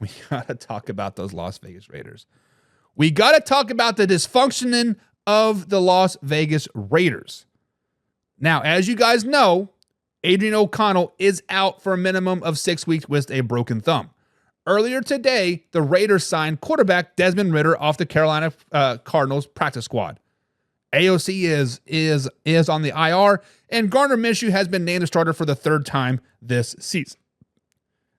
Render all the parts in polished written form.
we got to talk about those Las Vegas Raiders. We got to talk about the dysfunctioning of the Las Vegas Raiders. Now, as you guys know, Adrian O'Connell is out for a minimum of 6 weeks with a broken thumb. Earlier today, the Raiders signed quarterback Desmond Ridder off the Carolina Cardinals practice squad. AOC is on the IR, and Gardner Minshew has been named the starter for the third time this season.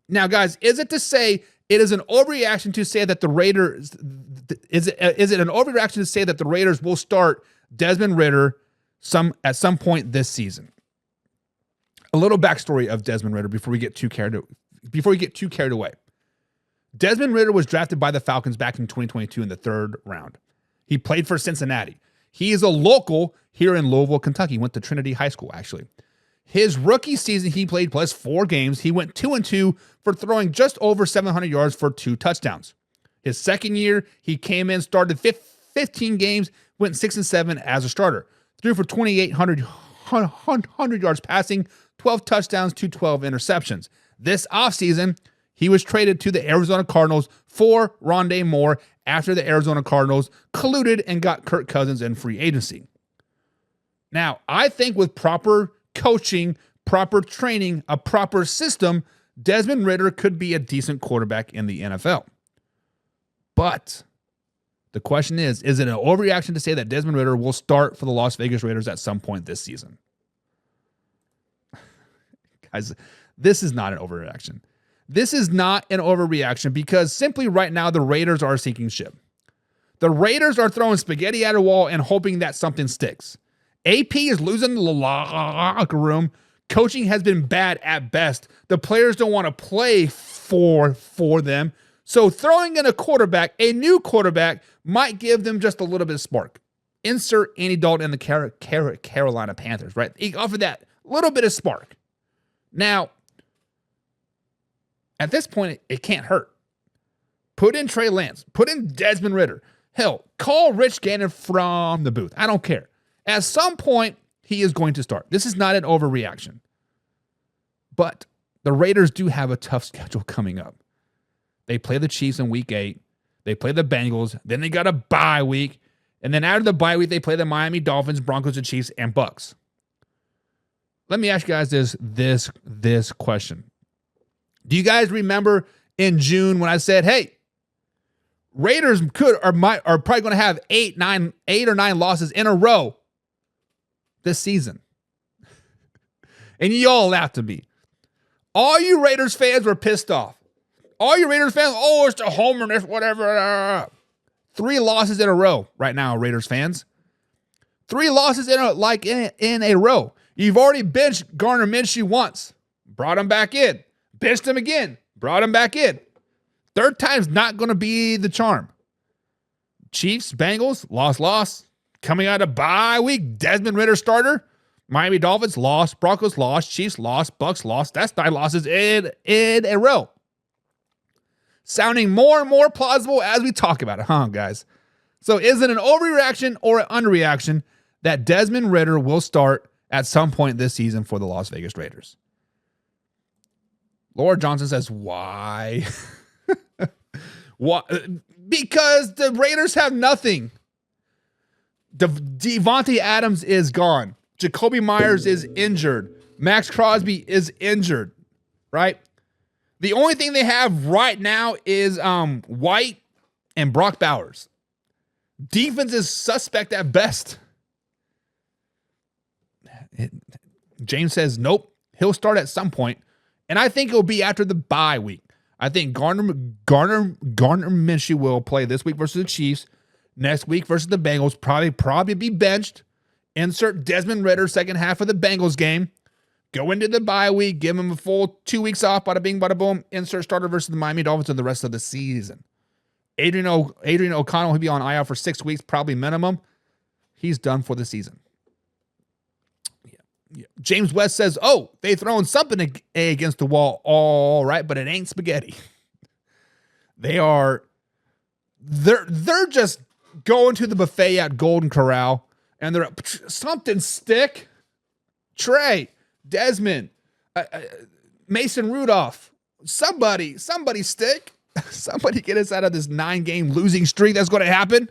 Now, guys, is it to say it is an overreaction to say that the Raiders is it an overreaction to say that the Raiders will start Desmond Ridder at some point this season? A little backstory of Desmond Ridder before we get too carried away. Desmond Ridder was drafted by the Falcons back in 2022 in the third round. He played for Cincinnati. He is a local here in Louisville, Kentucky. He went to Trinity High School, actually. His rookie season, he played plus 4 games. He went 2-2 for throwing just over 700 yards for 2 touchdowns. His second year, he came in, started 15 games, went 6-7 as a starter. Threw for 2,800 yards passing, 12 touchdowns to 12 interceptions. This offseason, he was traded to the Arizona Cardinals for Rondé Moore after the Arizona Cardinals colluded and got Kirk Cousins in free agency. Now, I think with proper coaching, proper training, a proper system, Desmond Ridder could be a decent quarterback in the NFL. But the question is it an overreaction to say that Desmond Ridder will start for the Las Vegas Raiders at some point this season? Guys, this is not an overreaction. This is not an overreaction because simply right now the Raiders are a sinking ship. The Raiders are throwing spaghetti at a wall and hoping that something sticks. AP is losing the locker room. Coaching has been bad at best. The players don't want to play for them. So throwing in a new quarterback, might give them just a little bit of spark. Insert Andy Dalton and the Carolina Panthers, right? He offered that little bit of spark. Now, at this point, it can't hurt. Put in Trey Lance. Put in Desmond Ridder. Hell, call Rich Gannon from the booth. I don't care. At some point, he is going to start. This is not an overreaction. But the Raiders do have a tough schedule coming up. They play the Chiefs in week 8. They play the Bengals. Then they got a bye week. And then after the bye week, they play the Miami Dolphins, Broncos, and Chiefs, and Bucks. Let me ask you guys this question. Do you guys remember in June when I said, hey, Raiders are probably going to have 8 or 9 losses in a row this season? And you all laughed at me. All you Raiders fans were pissed off. All you Raiders fans, oh, it's a homer, it's whatever. 3 losses in a row right now, Raiders fans. 3 losses in a row. You've already benched Gardner Minshew once. Brought him back in. Benched him again. Brought him back in. Third time's not going to be the charm. Chiefs, Bengals, loss. Coming out of bye week, Desmond Ridder starter. Miami Dolphins lost. Broncos lost. Chiefs lost. Bucks lost. That's 9 losses in a row. Sounding more and more plausible as we talk about it, huh, guys? So is it an overreaction or an underreaction that Desmond Ridder will start at some point this season for the Las Vegas Raiders? Laura Johnson says, why? Why? Because the Raiders have nothing. Devontae Adams is gone. Jacoby Myers is injured. Max Crosby is injured, right? The only thing they have right now is White and Brock Bowers. Defense is suspect at best. James says, nope, he'll start at some point. And I think it'll be after the bye week. I think Gardner Minshew will play this week versus the Chiefs. Next week versus the Bengals. Probably be benched. Insert Desmond Ridder second half of the Bengals game. Go into the bye week. Give him a full 2 weeks off. Bada bing, bada boom. Insert starter versus the Miami Dolphins for the rest of the season. Adrian O'Connell will be on IR for 6 weeks, probably minimum. He's done for the season. Yeah. James West says, oh, they throwing something against the wall. All right, but it ain't spaghetti. They're just going to the buffet at Golden Corral, and they're something stick. Trey, Desmond, Mason Rudolph, somebody stick. Somebody get us out of this 9-game losing streak that's going to happen.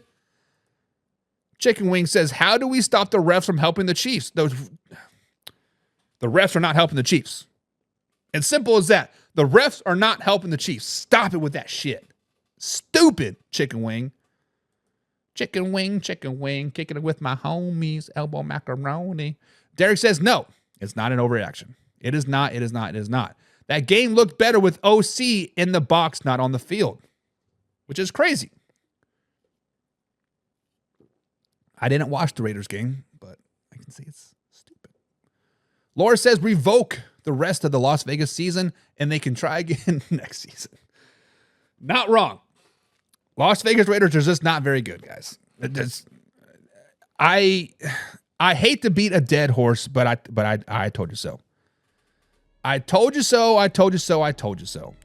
Chicken Wing says, how do we stop the refs from helping the Chiefs? The refs are not helping the Chiefs. It's simple as that. The refs are not helping the Chiefs. Stop it with that shit. Stupid, Chicken Wing. Chicken Wing, kicking it with my homies, elbow macaroni. Derek says, no, it's not an overreaction. It is not. That game looked better with OC in the box, not on the field, which is crazy. I didn't watch the Raiders game, but I can see it's stupid. Laura says revoke the rest of the Las Vegas season and they can try again next season. Not wrong. Las Vegas Raiders are just not very good, guys. I hate to beat a dead horse, but I told you so. I told you so.